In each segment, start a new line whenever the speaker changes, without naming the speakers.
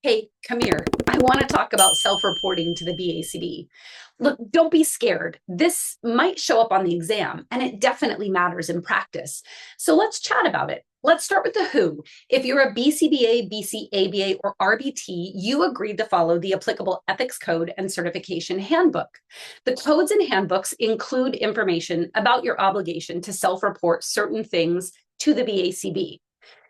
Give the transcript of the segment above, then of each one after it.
Hey, come here. I want to talk about self-reporting to the BACB. Look, don't be scared. This might show up on the exam, and it definitely matters in practice. So let's chat about it. Let's start with the who. If you're a BCBA, BCABA, or RBT, you agreed to follow the applicable ethics code and certification handbook. The codes and handbooks include information about your obligation to self-report certain things to the BACB.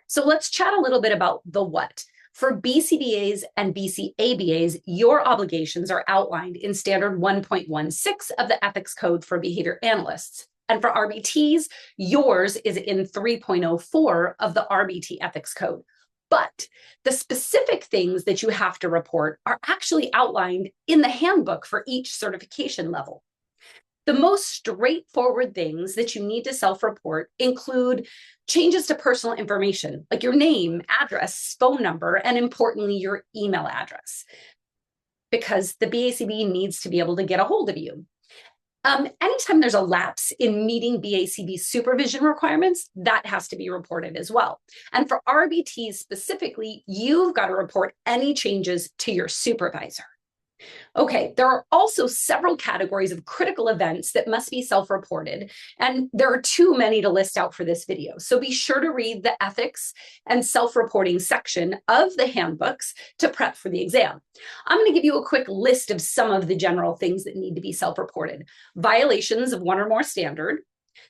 So let's chat a little bit about the what. For BCBAs and BCABAs, your obligations are outlined in Standard 1.16 of the Ethics Code for Behavior Analysts. And for RBTs, yours is in 3.04 of the RBT Ethics Code. But the specific things that you have to report are actually outlined in the handbook for each certification level. The most straightforward things that you need to self-report include changes to personal information, like your name, address, phone number, and importantly, your email address, because the BACB needs to be able to get a hold of you. Anytime there's a lapse in meeting BACB supervision requirements, that has to be reported as well. And for RBTs specifically, you've got to report any changes to your supervisor. Okay, there are also several categories of critical events that must be self-reported, and there are too many to list out for this video. So be sure to read the ethics and self-reporting section of the handbooks to prep for the exam. I'm going to give you a quick list of some of the general things that need to be self-reported. Violations of one or more standard,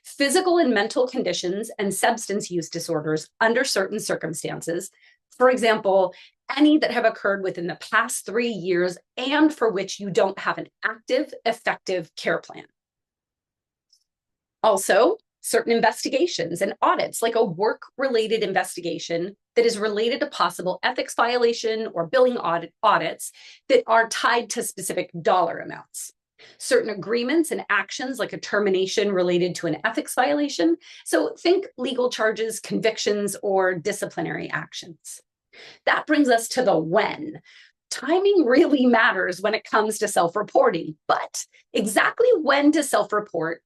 physical and mental conditions and substance use disorders under certain circumstances. For example, any that have occurred within the past 3 years and for which you don't have an active, effective care plan. Also, certain investigations and audits, like a work-related investigation that is related to possible ethics violation or billing audits that are tied to specific dollar amounts. Certain agreements and actions, like a termination related to an ethics violation. So think legal charges, convictions, or disciplinary actions. That brings us to the when. Timing really matters when it comes to self-reporting, but exactly when to self-report,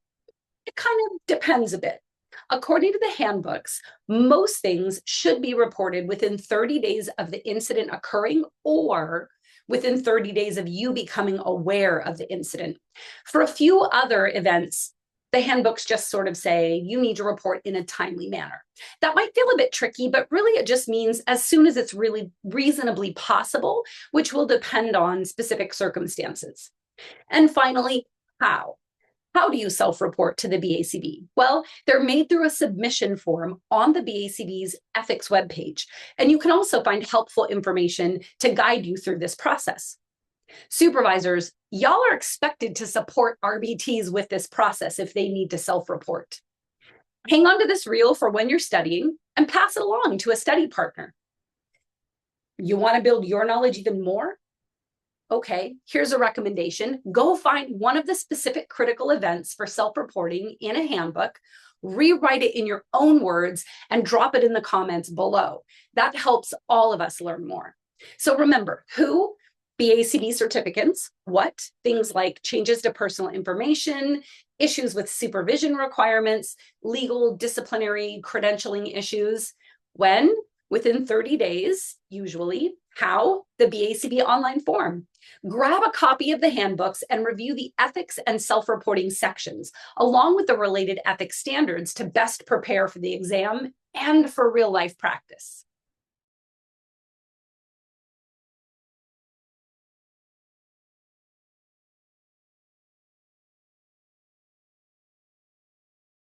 it kind of depends a bit. According to the handbooks, most things should be reported within 30 days of the incident occurring or within 30 days of you becoming aware of the incident. For a few other events, the handbooks just sort of say you need to report in a timely manner. That might feel a bit tricky, but really it just means as soon as it's really reasonably possible, which will depend on specific circumstances. And finally, how? How do you self-report to the BACB? Well, they're made through a submission form on the BACB's ethics webpage, and you can also find helpful information to guide you through this process. Supervisors, y'all are expected to support RBTs with this process if they need to self-report. Hang on to this reel for when you're studying and pass it along to a study partner. You want to build your knowledge even more? Okay, here's a recommendation. Go find one of the specific critical events for self-reporting in a handbook, rewrite it in your own words, and drop it in the comments below. That helps all of us learn more. So remember, who? BACB certificates. What? Things like changes to personal information, issues with supervision requirements, legal, disciplinary, credentialing issues. When? Within 30 days, usually. How? The BACB online form. Grab a copy of the handbooks and review the ethics and self-reporting sections, along with the related ethics standards to best prepare for the exam and for real-life practice.